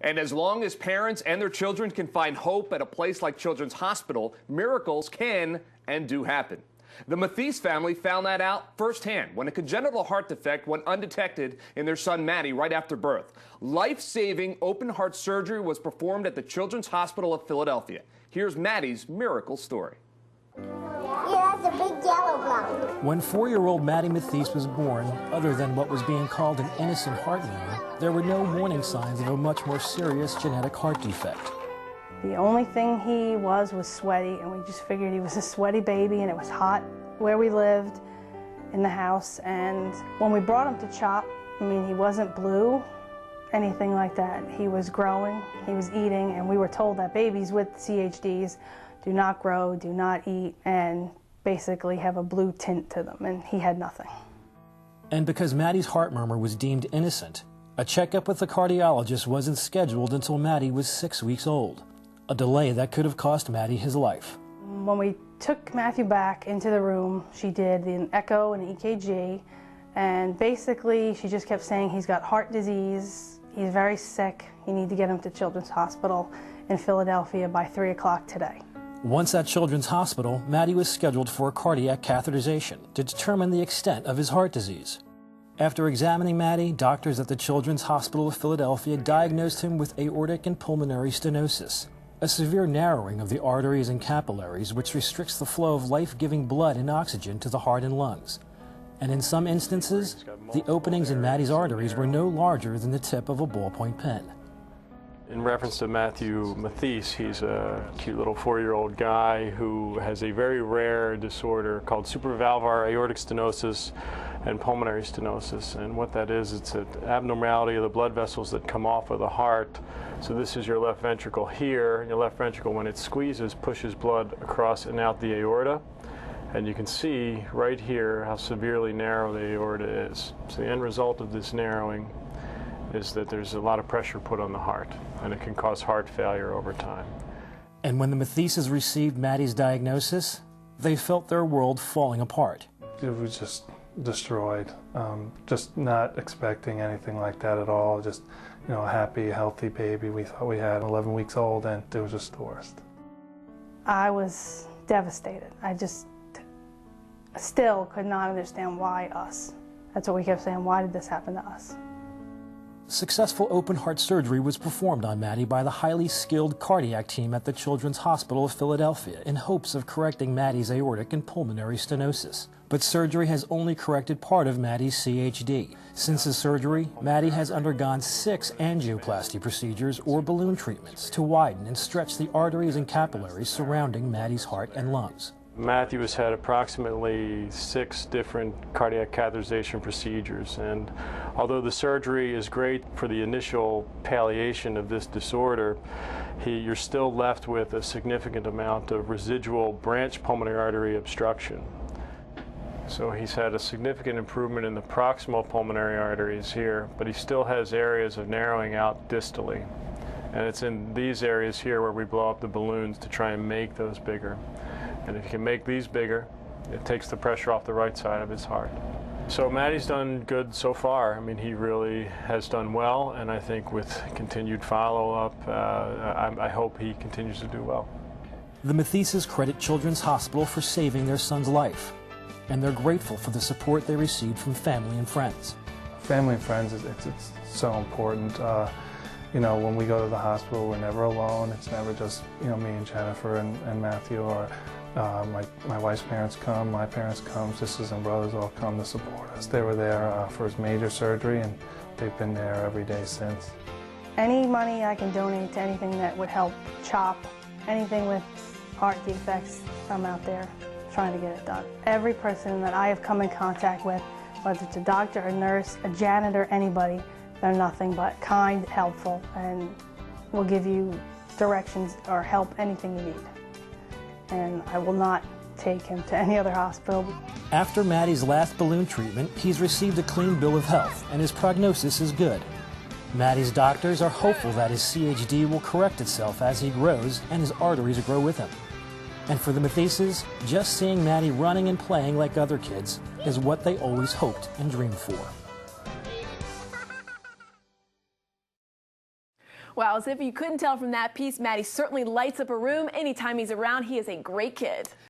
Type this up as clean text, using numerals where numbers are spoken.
And as long as parents and their children can find hope at a place like Children's Hospital, miracles can and do happen. The Mathies family found that out firsthand when a congenital heart defect went undetected in their son Matty right after birth. Life-saving open heart surgery was performed at the Children's Hospital of Philadelphia. Here's Matty's miracle story. Yeah, that's a big yellow block. When 4-year-old Matty Mathies was born, other than what was being called an innocent heart murmur, there were no warning signs of a much more serious genetic heart defect. The only thing he was sweaty, and we just figured he was a sweaty baby, and it was hot where we lived in the house. And when we brought him to CHOP, I mean, he wasn't blue, anything like that. He was growing, he was eating, and we were told that babies with CHDs do not grow, do not eat, and basically have a blue tint to them, and he had nothing. And because Matty's heart murmur was deemed innocent, a checkup with the cardiologist wasn't scheduled until Matty was 6 weeks old, a delay that could have cost Matty his life. When we took Matthew back into the room, she did an echo and an EKG, and basically she just kept saying he's got heart disease, he's very sick, you need to get him to Children's Hospital in Philadelphia by 3 o'clock today. Once at Children's Hospital, Matty was scheduled for a cardiac catheterization to determine the extent of his heart disease. After examining Matty, doctors at the Children's Hospital of Philadelphia diagnosed him with aortic and pulmonary stenosis, a severe narrowing of the arteries and capillaries which restricts the flow of life-giving blood and oxygen to the heart and lungs. And in some instances, the openings in Matty's arteries were no larger than the tip of a ballpoint pen. In reference to Matthew Mathies, he's a cute little 4-year-old guy who has a very rare disorder called supravalvular aortic stenosis and pulmonary stenosis. And what that is, it's an abnormality of the blood vessels that come off of the heart. So this is your left ventricle here. Your left ventricle, when it squeezes, pushes blood across and out the aorta. And you can see right here how severely narrow the aorta is. So the end result of this narrowing is that there's a lot of pressure put on the heart, and it can cause heart failure over time. And when the Mathieses received Matty's diagnosis, they felt their world falling apart. It was just destroyed, just not expecting anything like that at all. Just, you know, a happy, healthy baby. We thought we had 11 weeks old, and it was just the worst. I was devastated. I just still could not understand why us. That's what we kept saying, why did this happen to us? Successful open heart surgery was performed on Matty by the highly skilled cardiac team at the Children's Hospital of Philadelphia in hopes of correcting Matty's aortic and pulmonary stenosis. But surgery has only corrected part of Matty's CHD. Since his surgery, Matty has undergone 6 angioplasty procedures or balloon treatments to widen and stretch the arteries and capillaries surrounding Matty's heart and lungs. Matthew has had approximately 6 different cardiac catheterization procedures, and although the surgery is great for the initial palliation of this disorder, you're still left with a significant amount of residual branch pulmonary artery obstruction. So he's had a significant improvement in the proximal pulmonary arteries here, but he still has areas of narrowing out distally. And it's in these areas here where we blow up the balloons to try and make those bigger. And if you can make these bigger, it takes the pressure off the right side of his heart. So Matty's done good so far. I mean, he really has done well, and I think with continued follow-up, I hope he continues to do well. The Mathieses credit Children's Hospital for saving their son's life, and they're grateful for the support they received from family and friends. Family and friends, it's so important. You know, when we go to the hospital, we're never alone. It's never just, you know, me and Jennifer and Matthew, or my wife's parents come, my parents come, sisters and brothers all come to support us. They were there for his major surgery, and they've been there every day since. Any money I can donate to anything that would help CHOP, anything with heart defects, I'm out there trying to get it done. Every person that I have come in contact with, whether it's a doctor, a nurse, a janitor, anybody, they're nothing but kind, helpful, and will give you directions or help anything you need. And I will not take him to any other hospital. After Matty's last balloon treatment, he's received a clean bill of health, and his prognosis is good. Matty's doctors are hopeful that his CHD will correct itself as he grows and his arteries grow with him. And for the Mathieses, just seeing Matty running and playing like other kids is what they always hoped and dreamed for. Well, as if you couldn't tell from that piece, Matty certainly lights up a room anytime he's around. He is a great kid.